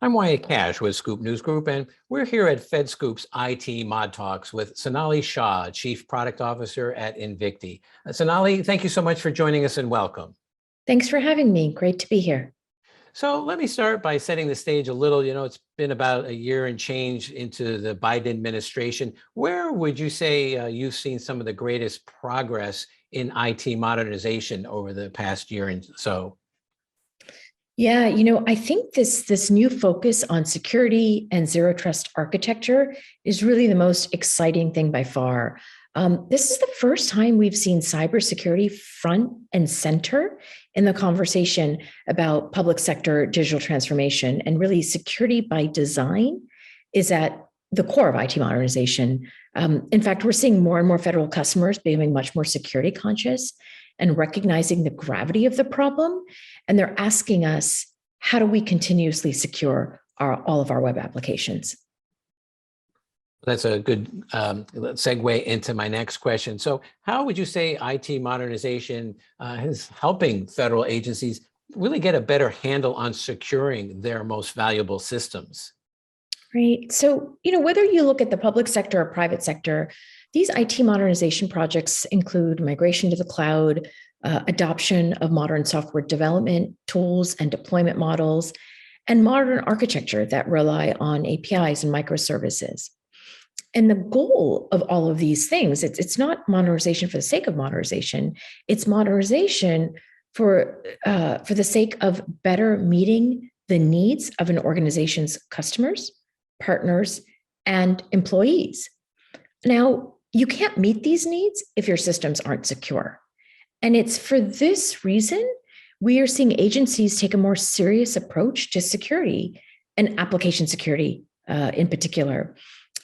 I'm Wyatt Cash with Scoop News Group, and we're here at FedScoop's ITModTalks with Sonali Shah, Chief Product Officer at Invicti. Sonali, thank you so much for joining us and welcome. Thanks for having me. Great to be here. So let me start by setting the stage a little. It's been about a year and change into the Biden administration. Where would you say you've seen some of the greatest progress in IT modernization over the past year and so? Yeah, I think this new focus on security and zero trust architecture is really the most exciting thing by far. This is the first time we've seen cybersecurity front and center in the conversation about public sector digital transformation, and really security by design is at the core of IT modernization. In fact, we're seeing more and more federal customers becoming much more security conscious and recognizing the gravity of the problem. And they're asking us, how do we continuously secure all of our web applications? That's a good segue into my next question. So how would you say IT modernization is helping federal agencies really get a better handle on securing their most valuable systems? Right. So, whether you look at the public sector or private sector, these IT modernization projects include migration to the cloud, adoption of modern software development tools and deployment models, and modern architecture that rely on APIs and microservices. And the goal of all of these things, it's not modernization for the sake of modernization. It's modernization for the sake of better meeting the needs of an organization's customers, partners, and employees. Now, you can't meet these needs if your systems aren't secure. And it's for this reason we are seeing agencies take a more serious approach to security and application security in particular.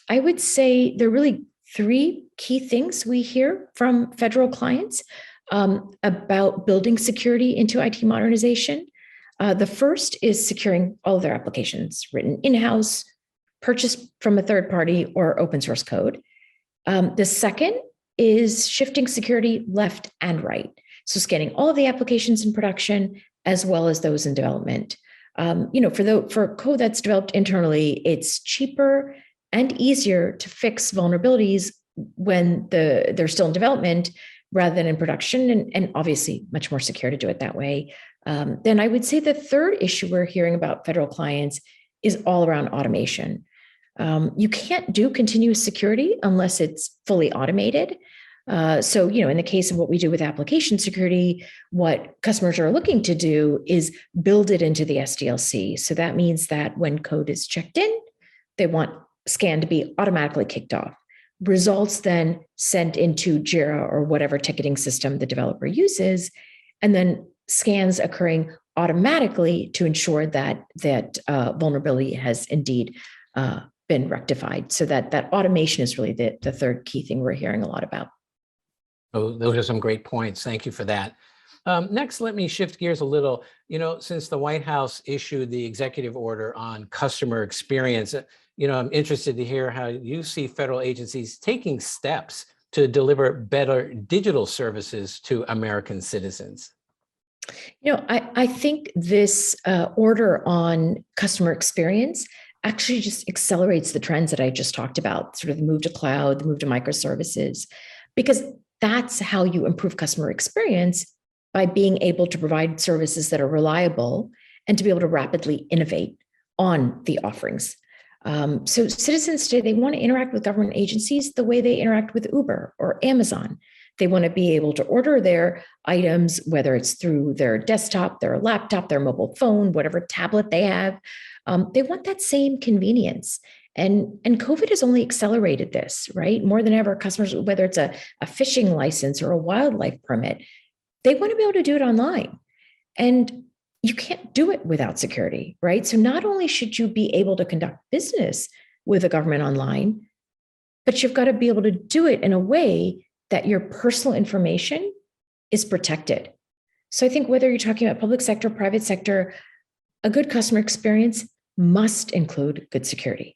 I would say there are really three key things we hear from federal clients about building security into IT modernization. The first is securing all of their applications written in-house, purchased from a third party, or open source code. The second is shifting security left and right. So scanning all of the applications in production as well as those in development. For code that's developed internally, it's cheaper and easier to fix vulnerabilities when they're still in development rather than in production, and obviously much more secure to do it that way. Then I would say the third issue we're hearing about federal clients is all around automation. You can't do continuous security unless it's fully automated. So, in the case of what we do with application security, what customers are looking to do is build it into the SDLC. So that means that when code is checked in, they want scan to be automatically kicked off. Results then sent into Jira or whatever ticketing system the developer uses, and then scans occurring automatically to ensure that vulnerability has indeed been rectified. So that automation is really the third key thing we're hearing a lot about. Oh, those are some great points. Thank you for that. Next, let me shift gears a little. Since the White House issued the executive order on customer experience, I'm interested to hear how you see federal agencies taking steps to deliver better digital services to American citizens. I think this order on customer experience actually just accelerates the trends that I just talked about, sort of the move to cloud, the move to microservices, because that's how you improve customer experience, by being able to provide services that are reliable and to be able to rapidly innovate on the offerings. So citizens today, they want to interact with government agencies the way they interact with Uber or Amazon. They want to be able to order their items, whether it's through their desktop, their laptop, their mobile phone, whatever tablet they have. They want that same convenience. And COVID has only accelerated this, right? More than ever, customers, whether it's a fishing license or a wildlife permit, they want to be able to do it online. And you can't do it without security, right? So not only should you be able to conduct business with a government online, but you've got to be able to do it in a way that your personal information is protected. So I think whether you're talking about public sector, private sector, a good customer experience must include good security.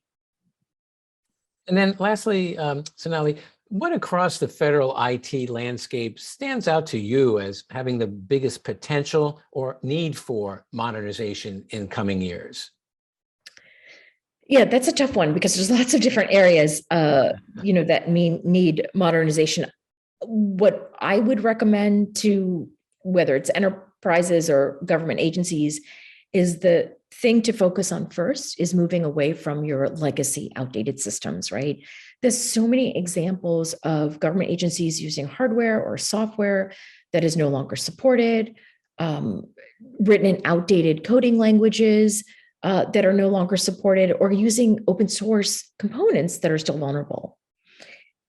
And then lastly, Sonali, what across the federal IT landscape stands out to you as having the biggest potential or need for modernization in coming years? Yeah, that's a tough one because there's lots of different areas, that need modernization. What I would recommend to whether it's enterprises or government agencies is the thing to focus on first is moving away from your legacy outdated systems, right? There's so many examples of government agencies using hardware or software that is no longer supported, written in outdated coding languages that are no longer supported, or using open source components that are still vulnerable.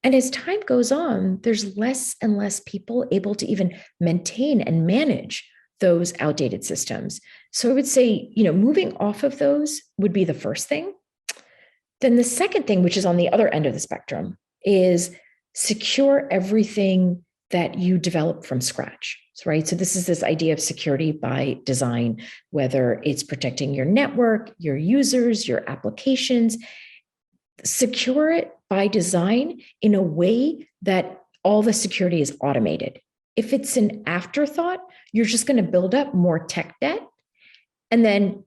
And as time goes on, there's less and less people able to even maintain and manage those outdated systems. So I would say, moving off of those would be the first thing. Then the second thing, which is on the other end of the spectrum, is secure everything that you develop from scratch, right? So this is this idea of security by design, whether it's protecting your network, your users, your applications. Secure it by design in a way that all the security is automated. If it's an afterthought, you're just going to build up more tech debt. And then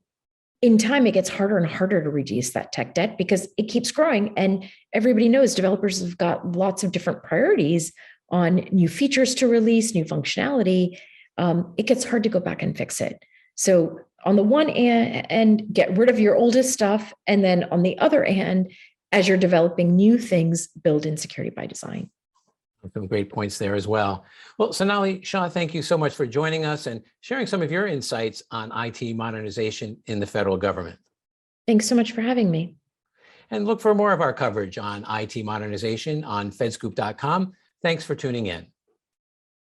in time, it gets harder and harder to reduce that tech debt because it keeps growing. And everybody knows developers have got lots of different priorities on new features to release, new functionality. It gets hard to go back and fix it. So on the one hand, get rid of your oldest stuff. And then on the other hand, as you're developing new things, build in security by design. Some great points there as well. Well, Sonali Shah, thank you so much for joining us and sharing some of your insights on IT modernization in the federal government. Thanks so much for having me. And look for more of our coverage on IT modernization on fedscoop.com. Thanks for tuning in.